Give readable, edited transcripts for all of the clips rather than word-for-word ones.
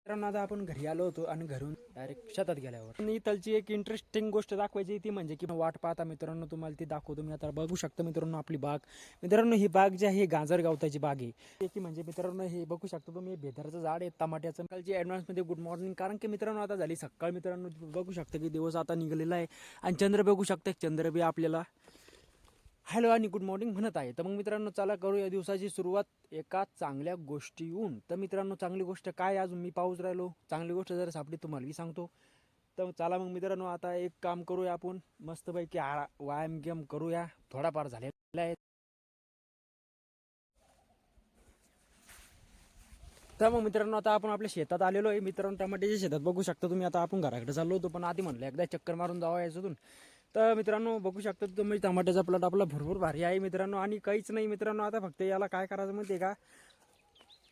मित्रांनो आता आपण घरी आलो होतो आणि घरून डायरेक्ट शेतात गेल्यावर आणि इथलची एक इंटरेस्टिंग गोष्ट दाखवायची ती म्हणजे की वाट पाहता मित्रांनो तुम्हाला ती दाखवतो मी आता बघू शकता मित्रांनो आपली बाग. मित्रांनो ही बाग जी आहे गाजर गावताची बाग आहे की म्हणजे मित्रांनो हे बघू शकता तुम्ही बेदाराचं झाड आहे टमाट्याचं. कालची ॲडव्हान्समध्ये गुड मॉर्निंग कारण की मित्रांनो आता झाली सकाळ. मित्रांनो बघू शकता की दिवस आता निघालेला आहे आणि चंद्र बघू शकता चंद्र बी आपल्याला हॅलो आणि गुड मॉर्निंग म्हणत आहे. तर मग मित्रांनो चला करू या दिवसाची सुरुवात एका चांगल्या गोष्टीहून. तर मित्रांनो चांगली गोष्ट काय अजून मी पाऊस राहिलो चांगली गोष्ट जर सापडी तुम्हाला मी सांगतो. तर चला मग मित्रांनो आता एक काम करूया आपण मस्तपैकी व्यायाम गेम करूया थोडाफार झालेला आहे. तर मग मित्रांनो आता आपण आपल्या शेतात आलेलो आहे. मित्रांनो टमाट्याच्या शेतात बघू शकता तुम्ही. आता आपण घराकडे चाललो होतो पण आधी म्हणलं एकदा चक्कर मारून जावं याच्यातून. तर मित्रांनो बघू शकता तुम्ही टमाट्याचा प्लॉट आपला भरपूर भारी आहे मित्रांनो. आणि काहीच नाही मित्रांनो आता फक्त याला काय करायचं माहिती आहे का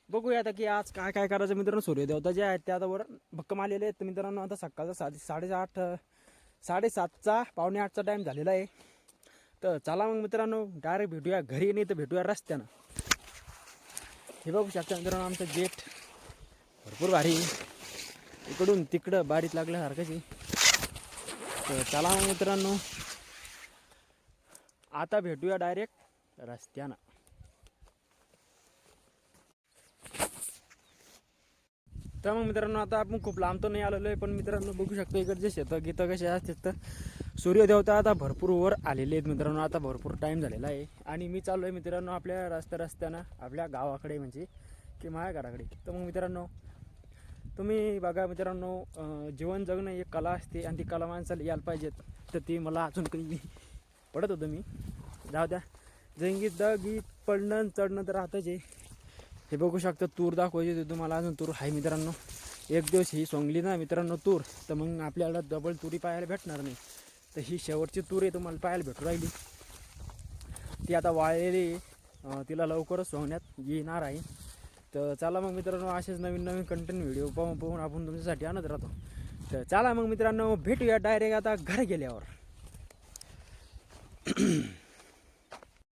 बघूया आता की आज काय काय करायचं मित्रांनो. सूर्यदेवता जे आहेत ते आता वर भक्कम आलेले आहेत मित्रांनो. आता सकाळचा 7:30 पावणे 8चा टाईम झालेला आहे. तर चला मग मित्रांनो डायरेक्ट भेटूया घरी नाही तर भेटूया रस्त्यानं. हे बघू शकता मित्रांनो आमचं गेट भरपूर भारी इकडून तिकडं बारीत लागल्यासारखंच आहे. तर चला मग मित्रांनो आता भेटूया डायरेक्ट रस्त्यानं. तर मग मित्रांनो आता आपण खूप लांब तर नाही आलेलो आहे पण मित्रांनो बघू शकतो इकडचे शेतं गीतं कसे असतात. तर सूर्यदेवता आता भरपूर वर आलेले आहेत मित्रांनो. आता भरपूर टाईम झालेला आहे आणि मी चाललो आहे मित्रांनो आपल्या रस्त्यानं आपल्या गावाकडे म्हणजे की माझ्या घराकडे. तर मग मित्रांनो तुम्ही बघा मित्रांनो जीवन जगणं एक कला असते आणि ती कला माणसाला यायला पाहिजेत. तर ती मला अजून काही पडत होतं मी जाऊ द्या. जंगीत गीत पडणं चढणं तर राहतच आहे. हे बघू शकता तूर दाखवायची ते तुम्हाला अजून तूर आहे मित्रांनो. एक दिवस ही सोंगली ना मित्रांनो तूर तर मग आपल्याला डबल तुरी पाहायला भेटणार नाही. तर ही शेवटची तूर आहे तुम्हाला पाहायला भेटू राहिली. ती आता वाळलेली तिला लवकरच सोंगण्यात येणार आहे. तर चला मग मित्रांनो असेच नवीन नवीन कंटेंट व्हिडिओ पाहून आपण तुमच्यासाठी आणत राहतो. तर चला मग मित्रांनो भेटूया डायरेक्ट आता घरी गेल्यावर.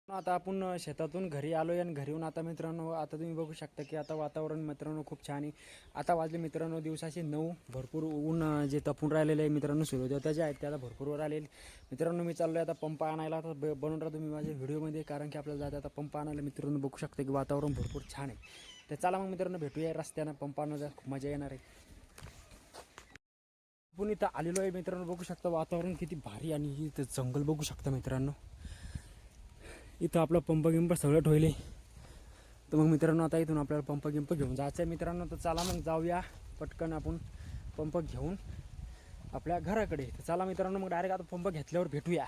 आता आपण शेतातून घरी आलो आहे आणि घरी येऊन आता मित्रांनो आता तुम्ही बघू शकता की आता वातावरण मित्रांनो खूप छान आहे. आता वाजले मित्रांनो दिवसाचे 9. भरपूर ऊन जे तपून राहिलेले आहे मित्रांनो सूर्योदय जे आहेत ते आता भरपूर वर आलेले मित्रांनो. मी चाललो आहे आता पंप आणायला. आता बनवून राहा तुम्ही माझ्या व्हिडिओमध्ये कारण की आपल्याला जायचं आता पंप आणायला. मित्रांनो बघू शकता की वातावरण भरपूर छान आहे. तर चला मग मित्रांनो भेटूया रस्त्यानं पंप आणायला खूप मजा येणार आहे. आपण इथं आलेलो आहे मित्रांनो बघू शकता वातावरण किती भारी आणि इथं जंगल बघू शकता मित्रांनो. इथं आपलं पंप गिंप सगळं ठेवले. तर मग मित्रांनो आता इथून आपल्याला पंप गिंप घेऊन जायचं आहे मित्रांनो. तर चला मग जाऊया पटकन आपण पंप घेऊन आपल्या घराकडे. तर चला मित्रांनो मग डायरेक्ट आता पंप घेतल्यावर भेटूया.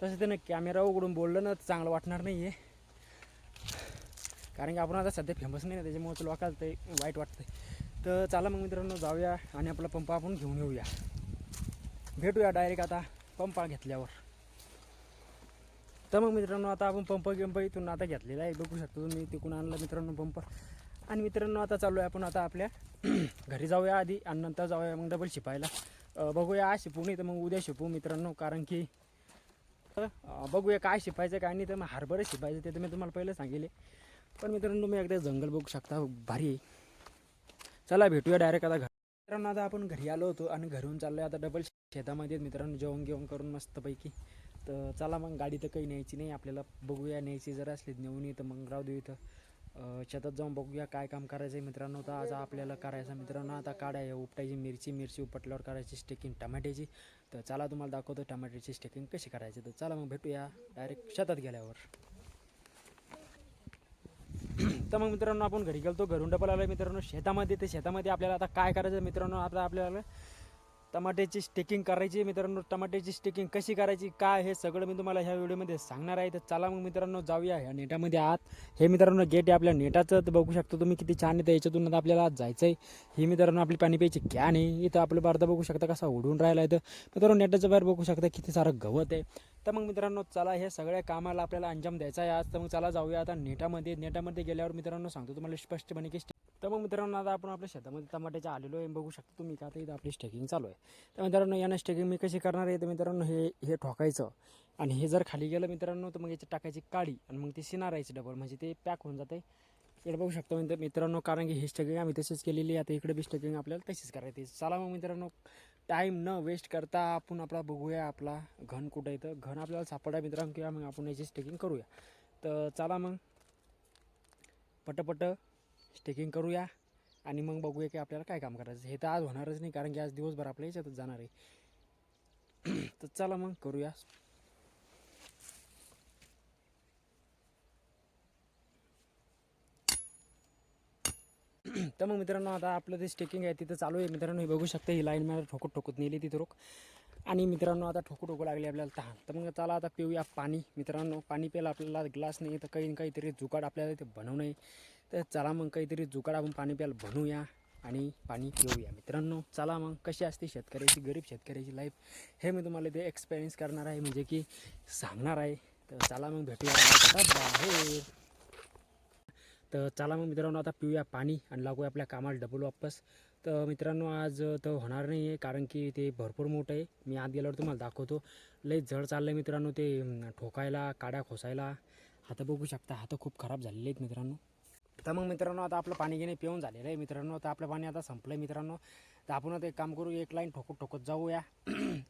तसं त्यानं कॅमेरा उघडून बोललं ना चांगलं वाटणार नाही आहे कारण की आपण आता सध्या फेमस नाही ना त्याच्यामुळे लोकांना ते वाईट वाटतं. तर चला मग मित्रांनो जाऊया आणि आपला पंप आपण घेऊन येऊया. भेटूया डायरेक्ट आता पंप घेतल्यावर. तर मग मित्रांनो आता आपण पंप गिंप इथून आता घेतलेला आहे बघू शकतो तुम्ही. तिकडून आणला मित्रांनो पंप आणि मित्रांनो आता चालू आहे आपण आता आपल्या घरी जाऊया आधी आणि नंतर जाऊया मग डबल शिपायला. बघूया आज शिपू नाही तर मग उद्या शिपू मित्रांनो कारण की बघूया काय शिपायचं काय नाही. तर मग हरभरे शिपायचं ते तर मी तुम्हाला पहिलं सांगितले. पण मित्रांनो तुम्ही एकदा जंगल बघू शकता भारी आहे. चला भेटूया डायरेक्ट आता घर. मित्रांनो आता आपण घरी आलो होतो आणि घरून चाललो आहे आता डबल शेतामध्ये मित्रांनो जेवण घेऊन करून मस्तपैकी. तर चला मग गाडी तर काही न्यायची नाही आपल्याला. बघूया न्यायची जर असली नेऊन तर मग राहू देऊ इथं शेतात जाऊन बघूया काय काम करायचं आहे मित्रांनो. तर आज आपल्याला करायचं मित्रांनो आता काढाय उपटायची मिरची उपटल्यावर करायची स्टेकिंग टमाट्याची. तर चला तुम्हाला दाखवतो टमाट्याची स्टेकिंग कशी करायची. तर चला मग भेटूया डायरेक्ट शेतात गेल्यावर. तर मग मित्रांनो आपण घरी गेलो घरून डबल आलो मित्रांनो शेतामध्ये. ते शेतामध्ये आपल्याला आता काय करायचं मित्रांनो. आता आपल्याला टमाट्याची स्टेकिंग करायची मित्रांनो. टमाट्याची स्टेकिंग कशी करायची काय हे सगळं मी तुम्हाला ह्या व्हिडिओमध्ये सांगणार आहे. तर चला मग मित्रांनो जाऊया ह्या नेटामध्ये आत. हे मित्रांनो गेट आहे आपल्या नेटाचं. तर बघू शकतो तुम्ही किती छान आहे. तर याच्यातून आता आपल्याला आज जायचं आहे. ही मित्रांनो आपली पाणी प्यायची कॅन आहे. इथं आपलं भारत बघू शकता कसा उडून राहिला आहे. तर मित्रांनो नेटाच्या बाहेर बघू शकता किती सारं गवत आहे. तर मग मित्रांनो चला हे सगळ्या कामाला आपल्याला अंजाम द्यायचा आहे आज. तर मग चला जाऊया आता नेटामध्ये गेल्यावर मित्रांनो सांगतो तुम्हाला स्पष्टपणे की. तर मग मित्रांनो आता आपण आपल्या शेतामध्ये टमाट्याच्या आलेलो आहे बघू शकतो तुम्ही का आता इथं आपली स्टेकिंग चालू आहे. तर मित्रांनो यानं स्टेकिंग मी कशी करणार आहे. तर मित्रांनो हे ठोकायचं आणि हे जर खाली गेलं मित्रांनो तर मग याची टाकायची काळी आणि मग ती शिनारायची डबल म्हणजे ते पॅक होऊन जाते इकडे बघू शकतो मित्रांनो, कारण की ही स्टॅकिंग आम्ही तशीच केलेली आहे. आता इकडे बी स्टॅकिंग आपल्याला तशीच करायची. चला मग मित्रांनो, टाईम न वेस्ट करता आपण आपला बघूया आपला घन कुठं येतं. घन आपल्याला सापडा मित्रांनो, किंवा मग आपण याची स्टेकिंग करूया. तर चला मग पटपट स्टेकिंग करूया आणि मग बघूया की आपल्याला काय काम करायचं. हे तर आज होणारच नाही, कारण की आज दिवसभर आपल्या याच्यातच जाणार आहे. तर चला मग करूया. तर मग मित्रांनो, आता आपलं ते स्टेकिंग आहे तिथं चालू आहे मित्रांनो. हे बघू शकता, ही लाईन मला ठोकत नेली तिथं रोक. आणि मित्रांनो, आता ठोकू लागली आपल्याला तहान. तर मग चला आता पिऊया पाणी मित्रांनो. पाणी प्यायला आपल्याला ग्लास नाही तर काहीतरी जुगाड आपल्याला ते बनवणं आहे. तर चला मग काहीतरी जुगाड आपण पाणी प्यायला बनवूया आणि पाणी पिऊया मित्रांनो. चला मग, कशी असते शेतकऱ्याची, गरीब शेतकऱ्याची लाईफ, हे मी तुम्हाला ते एक्सपिरियन्स करणार आहे, म्हणजे की सांगणार आहे. तर चला मग भेटूया बाहेर. तर चला मग मित्रांनो, आता पिऊया पाणी आणि लागूया आपल्या कामाला डबल वापस. तर मित्रांनो, आज तर होणार नाही आहे, कारण की ते भरपूर मोठं आहे. मी आत गेल्यावर तुम्हाला दाखवतो. लई जड चाललं आहे मित्रांनो, ते ठोकायला, काड्या खोसायला. हातं बघू शकता, हातं खूप खराब झालेले आहेत मित्रांनो. तर मग मित्रांनो, आता आपलं पाणी घेणे पिऊन झालेलं आहे मित्रांनो. तर आपलं पाणी आता संपलं आहे मित्रांनो. तर आपण आता एक काम करू, एक लाईन ठोकत जाऊया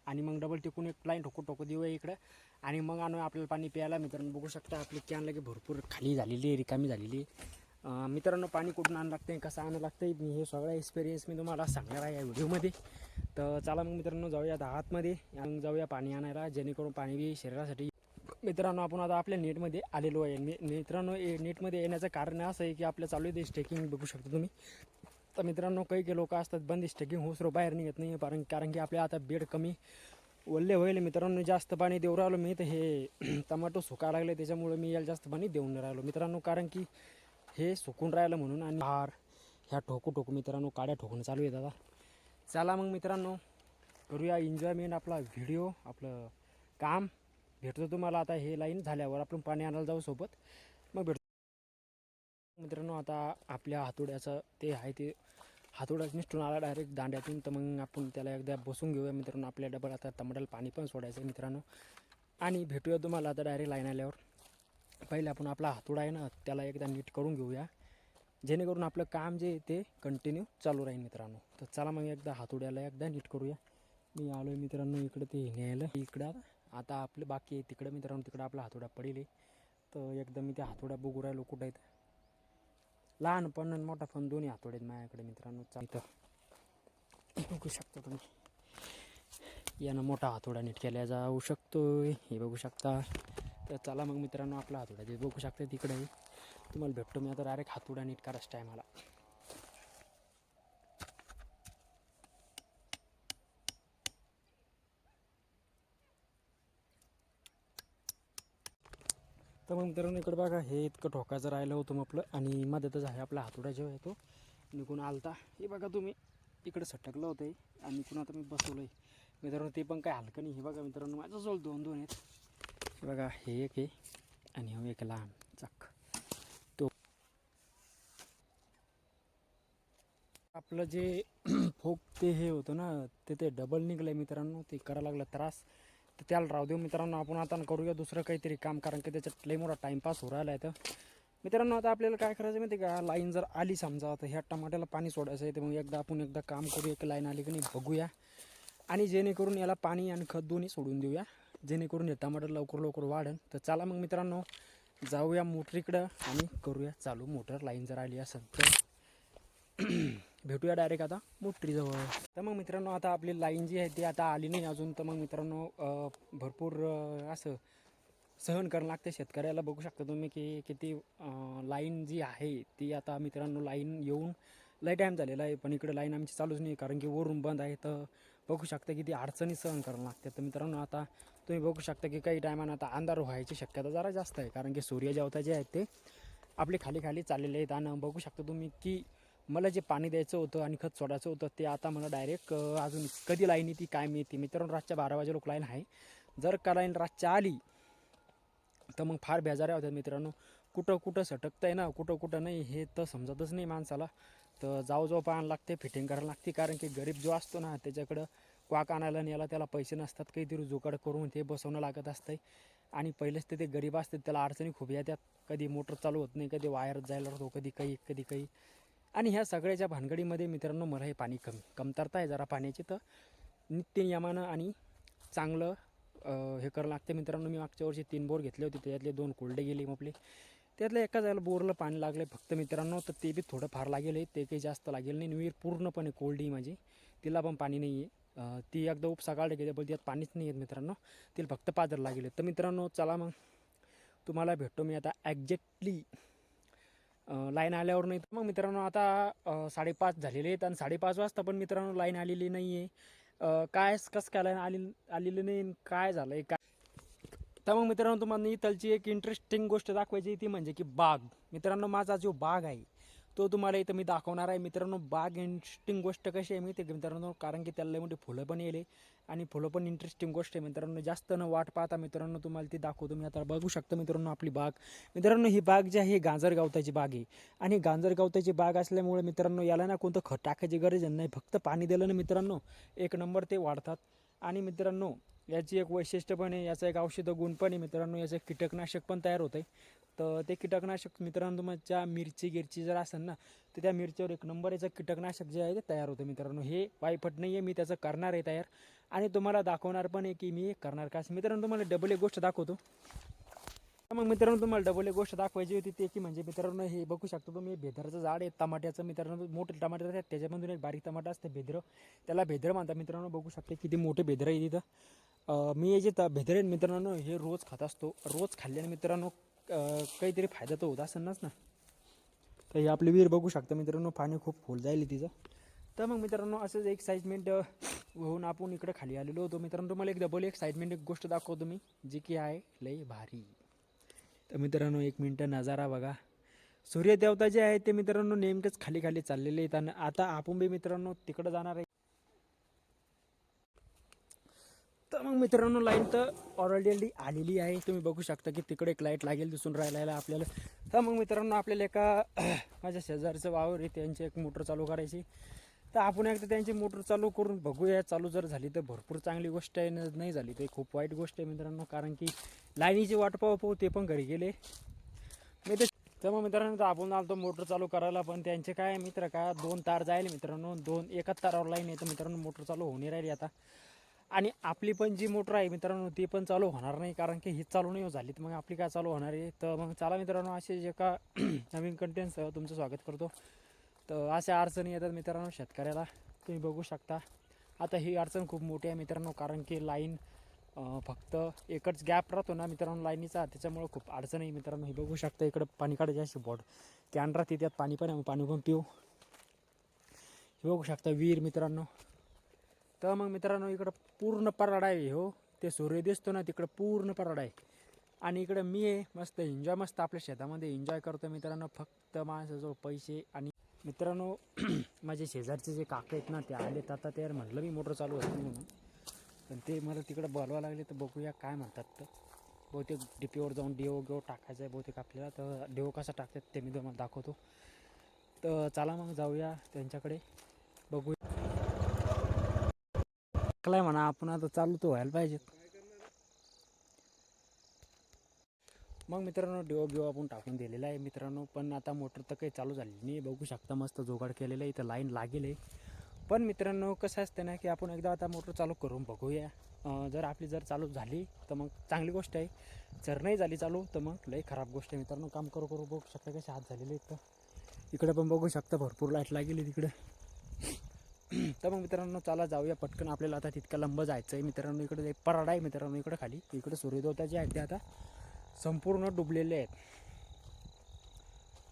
आणि मग डबल टिकून एक लाईन ठोकत देऊया इकडं, आणि मग आणू आपल्याला पाणी प्यायला. मित्रांनो बघू शकता, आपली कॅन लगे भरपूर खाली झालेली आहे, रिकामी झालेली आहे. मित्रांनो, पाणी कुठून आणावं लागतं, कसं आणावं लागतं, मी हे सगळं एक्सपिरियन्स मी तुम्हाला सांगणार आहे या व्हिडिओमध्ये. तर चला मग मित्रांनो, जाऊया आता आतमध्ये आणि जाऊया पाणी आणायला, जेणेकरून पाणी बी शरीरासाठी. मित्रांनो, आपण आता आपल्या नेटमध्ये आलेलो आहे. मित्रांनो, नेटमध्ये येण्याचं कारण असं आहे की आपलं चालू आहे ते स्टेकिंग बघू शकता तुम्ही. तर मित्रांनो, काही लोक असतात बंद स्टेकिंग होसरो बाहेर निघत नाही, कारण की आपल्या आता बेड कमी ओल्ले होईल मित्रांनो. जास्त पाणी देऊ राहिलो मी, तर हे टमाटो सुकायला लागले, त्याच्यामुळे मी याला जास्त पाणी देऊन राहिलो मित्रांनो, कारण की हे सुकून राहिलं म्हणून. आणि ह्या ठोकू मित्रांनो, काड्या ठोकणं चालू आहे दादा. चला मग मित्रांनो, करूया एन्जॉयमेंट आपला व्हिडिओ, आपलं काम. भेटतो तुम्हाला आता हे लाईन झाल्यावर, आपण पाणी आणायला जाऊ सोबत, मग भेटतो मित्रांनो. आता आपल्या हातोड्याचं ते आहे, ते हातोडाच निष्ठून आला डायरेक्ट दांड्यातून. तर मग आपण त्याला एकदा बसून घेऊया मित्रांनो. आपल्या डबल आता टमाट्याला पाणी पण सोडायचं आहे मित्रांनो, आणि भेटूया तुम्हाला आता डायरेक्ट लाईन आल्यावर. पहिले आपण आपला हातोडा आहे ना, त्याला एकदा नीट करून घेऊया, जेणेकरून आपलं काम जे ते कंटिन्यू चालू राहील मित्रांनो. तर चला मग एकदा हातोड्याला एकदा नीट करूया. मी आलो आहे मित्रांनो इकडं ते न्यायला. इकडं आता आपलं बाकी आहे तिकडं मित्रांनो, तिकडं आपला हातोडा पडेल. तर एकदम मी त्या हातोड्या बघू राहिलो कुठं आहेत. लहान पण आणि मोठा पण दोन्ही हातोडे आहेत माझ्याकडे मित्रांनो. इथं बघू शकता तुम्ही, यानं मोठा हातोडा नीट केला जाऊ शकतोय, हे बघू शकता. तर चला मग मित्रांनो, आपला हातोडा जे बघू शकता तिकडे आहे. तुम्हाला भेटतो मी आता डायरेक्ट हातोडा नीट करायचं टायमाला. तर मग मित्रांनो, इकडे बघा, हे इतकं ठोकायचं राहिलं होतं आपलं, आणि मध्येच आहे आपला हातोडा जेव्हा येतो निघून आलता. हे बघा तुम्ही, इकडे सटकलं होतं आणि निघून आता मी बसवलं आहे मित्रांनो. ते पण काय हलकं नाही. हे बघा मित्रांनो, माझ्याजवळ दोन आहेत. हे बघा, हे एक आहे आणि हो एक लहान चाक. तो आपलं जे फोक ते हे होतं ना, ते डबल निघलं आहे मित्रांनो. ते करायला लागलं त्रास, तर त्याला राहू देऊ मित्रांनो. आपण आता करूया दुसरं काहीतरी काम, कारण की त्याच्यात लई मोठा टाईमपास हो राहिला आहे. तर मित्रांनो, आता आपल्याला काय करायचं माहिती का, लाईन जर आली समजा, तर ह्या टमाट्याला पाणी सोडायचं आहे. तर मग आपण एकदा काम करू, एक लाईन आली की नाही बघूया, आणि जेणेकरून याला पाणी आणि खत दोन्ही सोडून देऊया, जेणेकरून हे टमाटर लवकर वाढेल. तर चला मग मित्रांनो, जाऊया मोटरीकडं आणि करूया चालू मोटर. लाईन जर आली असेल तर भेटूया डायरेक्ट आता मोटरीजवळ. तर मग मित्रांनो, आता आपली लाईन जी आहे ती आता आली नाही अजून. तर मग मित्रांनो, भरपूर असं सहन करावं लागते शेतकऱ्याला. बघू शकता तुम्ही की किती लाईन जी आहे ती आता मित्रांनो, लाईन येऊन लई टाईम झालेला आहे, पण इकडे लाईन आमची चालूच नाही, कारण की वरून बंद आहे. तर बघू शकता किती अडचणी सहन करावं लागते. तर मित्रांनो, आता तुम्ही बघू शकता की काही टायमानं आता अंधार व्हायची शक्यता जरा जास्त आहे, कारण की सूर्यदेवता जे आहेत ते आपले खाली चाललेले आहेत. आणि बघू शकता तुम्ही की मला जे पाणी द्यायचं होतं आणि खत सोडायचं होतं, ते आता मला डायरेक्ट अजून कधी लाईन येते काय माहिती मित्रांनो. रातच्या 12 वाजे लोक लाईन आहे. जर का लाईन रातच्या आली तर मग फार बेजाऱ्या होत्या मित्रांनो. कुठं सटकतं आहे ना, कुठं नाही, हे तर समजतच नाही माणसाला. तर जाऊ पाहायला लागते, फिटिंग करायला लागते, कारण की गरीब जो असतो ना, त्याच्याकडं क्वाक आणायला न्यायला त्याला पैसे नसतात. काहीतरी जुगाड करून ते बसवणं लागत असतं. आणि पहिलेच ते गरीब असतात, त्याला अडचणी खूप येतात. कधी मोटर चालू होत नाही, कधी वायर जायला होतो, कधी काही. आणि ह्या सगळ्याच्या भानगडीमध्ये मित्रांनो मला हे पाणी कमतरता आहे जरा पाण्याची. तर नित्यनियमानं आणि चांगलं हे करावं लागते मित्रांनो. मी मागच्या वर्षी 3 बोर घेतले होते, त्यातले 2 कोरडे गेले आपले. त्यातल्या एका जायला बोरला पाणी लागले फक्त मित्रांनो. तर ते बी थोडं फार लागेल आहे, ते काही जास्त लागेल नाही. विहीर पूर्णपणे कोरडी माझी, तिला पण पाणी नाही आहे. ती एकदा उपसा काढली गेली पण त्यात पाणीच नाही आहेत मित्रांनो, तिला फक्त पाजर लागेल. तर मित्रांनो चला मग तुम्हाला भेटतो मी आता ॲक्झॅक्टली लाईन आल्यावर. नाही तर मग मित्रांनो आता 5:30 झालेले आहेत आणि 5:30 वाजता पण मित्रांनो लाईन आलेली नाही आहे. कसं काय लाईन आलेली नाही, काय झालं आहे काय. तर मग मित्रांनो तुम्हाला इथलची एक इंटरेस्टिंग गोष्ट दाखवायची ती म्हणजे की बाग. मित्रांनो माझा जो बाग आहे तो तुम्हाला इथं मी दाखवणार आहे मित्रांनो. बाग इंटरेस्टिंग गोष्ट कशी आहे माहिती आहे मित्रांनो, कारण की त्याला मोठी फुलं पण येले आणि फुलं पण इंटरेस्टिंग गोष्ट आहे मित्रांनो. जास्त न वाट पाहता मित्रांनो तुम्हाला ती दाखवतो मी. आता बघू शकता मित्रांनो आपली बाग. मित्रांनो ही बाग जी आहे गाजर गवताची बाग आहे. आणि गाजर गवताची बाग असल्यामुळे मित्रांनो याला ना कोणतं खत टाकायची गरज नाही, फक्त पाणी दिलं ना मित्रांनो एक नंबर ते वाढतात. आणि मित्रांनो याची एक वैशिष्ट्य पण आहे, याचा एक औषध गुण पण आहे मित्रांनो, याचं कीटकनाशक पण तयार होतं आहे. तर ते कीटकनाशक मित्रांनो तुमच्या मिरची जर असेल ना तर त्या मिरचीवर एक नंबर याचं कीटकनाशक जे आहे ते तयार होतं मित्रांनो. हे वायफट नाही आहे, मी त्याचं करणार आहे तयार आणि तुम्हाला दाखवणार पण आहे की मी करणार का. मित्रांनो तुम्हाला डबल एक गोष्ट दाखवतो. मग मित्रांनो तुम्हाला डबल एक गोष्ट दाखवायची होती ते की म्हणजे मित्रांनो हे बघू शकतो तुम्ही भेदरचं झाड आहे टमाट्याचं मित्रांनो. मोठे टमाटर आहेत, त्याच्यामधून एक बारीक टमाटर असते भेद्र, त्याला भेद्र म्हणतात मित्रांनो. बघू शकते किती मोठे भेद्र आहे तिथं. मी हे जे भेद्र आहेत मित्रांनो हे रोज खात असतो. रोज खाल्ल्याने मित्रांनो काहीतरी फायदा तर होत असणार ना. तर हे आपली विहीर बघू शकता मित्रांनो, पाणी खूप फुल जाईल तिचं. तर मग मित्रांनो असंच एक्साइटमेंट होऊन आपण इकडे खाली आलेलो होतो मित्रांनो. तुम्हाला एक डबल एक्साइटमेंट एक गोष्ट दाखवतो मी जी की आहे लई भारी. तर मित्रांनो 1 मिनटं नजारा बघा. सूर्यदेवता जे आहे ते मित्रांनो नेमकंच खाली खाली चाललेले आहेत आणि आता आपण बी मित्रांनो तिकडं जाणार आहे. तर मग मित्रांनो लाईन तर ऑलरेडी आलेली आहे, तुम्ही बघू शकता की तिकडे एक लाईट लागेल दिसून राहिला आपल्याला. तर मग मित्रांनो आपल्याला एका माझ्या शेजारचं वावर आहे, त्यांची एक मोटर चालू करायची. तर आपण एकदा त्यांची मोटर चालू करून बघूया. चालू जर झाली तर भरपूर चांगली गोष्ट आहे, नाही झाली तर खूप वाईट गोष्ट आहे मित्रांनो. कारण की लाईनीची वाट पाहू ते पण घरी गेले मी तर मग मित्रांनो आपण आलो मोटर चालू करायला. पण त्यांचे काय मित्र काय 2 तार जाईल मित्रांनो, एकाच तारावर लाईन आहे. तर मित्रांनो मोटर चालू होणे राहिली आता. आणि आपली पण जी मोटर आहे मित्रांनो ती पण चालू होणार नाही, कारण की ही चालू नाही झाली तर मग आपली काय चालू होणार आहे. तर मग चला मित्रांनो असे जे का नवीन कंटेंटसह तुमचं स्वागत करतो. तर अशा अडचणी येतात मित्रांनो शेतकऱ्याला, तुम्ही बघू शकता. आता ही अडचण खूप मोठी आहे मित्रांनो, कारण की लाईन फक्त एकच गॅप राहतो ना मित्रांनो लाईनीचा, त्याच्यामुळे खूप अडचण आहे मित्रांनो. हे बघू शकता इकडं पाणी काढायची अशी बॉट कॅन राहते, त्यात पाणी पण पिऊ. हे बघू शकता विहीर मित्रांनो. तर मग मित्रांनो इकडं पूर्ण पराडा आहे हो, ते सूर्य दिसतो ना तिकडं पूर्ण पराडा आहे. आणि इकडं मी आहे मस्त एन्जॉय, मस्त आपल्या शेतामध्ये एन्जॉय करतो मित्रांनो. फक्त माझ्याजवळ पैसे आणि मित्रांनो माझे शेजारचे जे काका आहेत ना ते आलेत आता. ते म्हटलं मी मोटर चालू होती म्हणून, पण ते मला तिकडं बोलवा लागले. तर बघूया काय म्हणतात. तर बहुतेक डीपीवर जाऊन डेओ टाकायचं आहे बहुतेक आपल्याला. तर डेओ कसा टाकतात ते मी तुम्हाला दाखवतो. तर चला मग जाऊया त्यांच्याकडे बघूया. काय म्हणा आपण आता चालू तर व्हायला पाहिजे. मग मित्रांनो डेओ आपण टाकून दिलेला आहे मित्रांनो. पण आता मोटर तर काही चालू झाली नाही, बघू शकता मस्त जोगाड केलेलं आहे. इथं लाईन लागेल आहे. पण मित्रांनो कसं असतं ना की आपण एकदा आता मोटर चालू करून बघूया. जर आपली चालू झाली तर मग चांगली गोष्ट आहे, जर नाही झाली चालू तर मग लई खराब गोष्ट आहे मित्रांनो. काम करू बघू शकता कसे हात झालेले आहेत. तर इकडे पण बघू शकता भरपूर लाईट लागेली तिकडे. तर मग मित्रांनो चला जाऊया पटकन, आपल्याला आता तितका लंब जायचं आहे मित्रांनो. इकडे एक पराडा आहे मित्रांनो, इकडे खाली इकडे सूर्यदेवता जे आहेत ते आता संपूर्ण डुबलेले आहेत.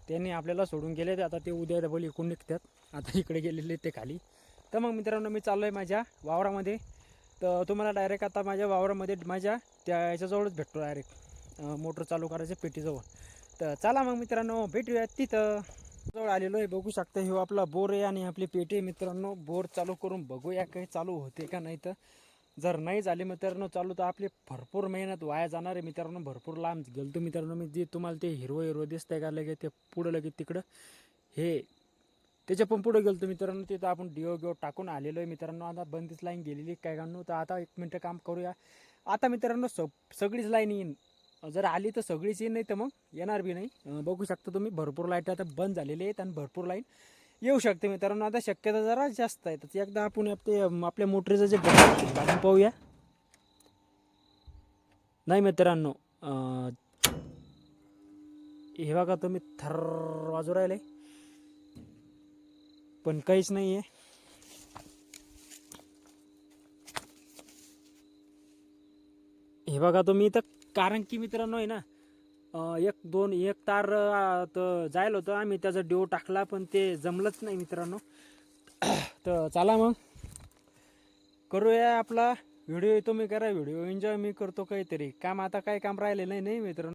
त्यांनी आपल्याला सोडून गेले, आता ते उद्या डबल इकडून निघतात. आता इकडे गेलेले ते खाली. तर मग मित्रांनो मी चाललो आहे माझ्या वावरामध्ये. तर तुम्हाला डायरेक्ट आता माझ्या वावरामध्ये माझ्या त्या याच्याजवळच भेटतो डायरेक्ट, मोटर चालू करायच्या पेटीजवळ. तर चला मग मित्रांनो भेटूया तिथं. जवळ आलेलो आहे, बघू शकता हे आपला बोर आहे आणि आपली पेटी आहे मित्रांनो. बोर चालू करून बघूया काही चालू होते का. नाही तर जर नाही झाले मित्रांनो चालू तर आपली भरपूर मेहनत वाया जाणार आहे मित्रांनो. भरपूर लांब गेलतो मित्रांनो मी, जे तुम्हाला ते हिरवं दिसतंय का लगे ते पुढं लगे तिकडं हे त्याच्या पण पुढे गेलो मित्रांनो. तिथं आपण डेओ टाकून आलेलो आहे मित्रांनो. आता बंदीच लाईन गेलेली काय काढून. तर आता 1 मिनटं काम करूया आता मित्रांनो. सगळीच लाईन येईन जर आली तर सगळीच येईल, नाही तर मग येणार बी नाही. बघू शकता तुम्ही भरपूर लाईट आता बंद झालेली आहेत आणि भरपूर लाईन येऊ शकते मित्रांनो. आता शक्यता जरा जास्त आहे. तर एकदा आपण आपल्या मोटरीचं जे बटन दाबून पाहूया. नाही मित्रांनो, हे बघा तुम्ही थर वाजू राहिले पण काहीच नाही आहे. हे बघा तुम्ही इथं, कारण की मित्रांनो आहे ना, एक तार तर जायला होतं, आम्ही त्याचा डिओ टाकला पण ते जमलंच नाही मित्रांनो. तर चला मग करूया आपला व्हिडिओ. तुम्ही करा व्हिडिओ एन्जॉय, मी करतो काहीतरी काम. आता काय काम राहिले नाही मित्रांनो.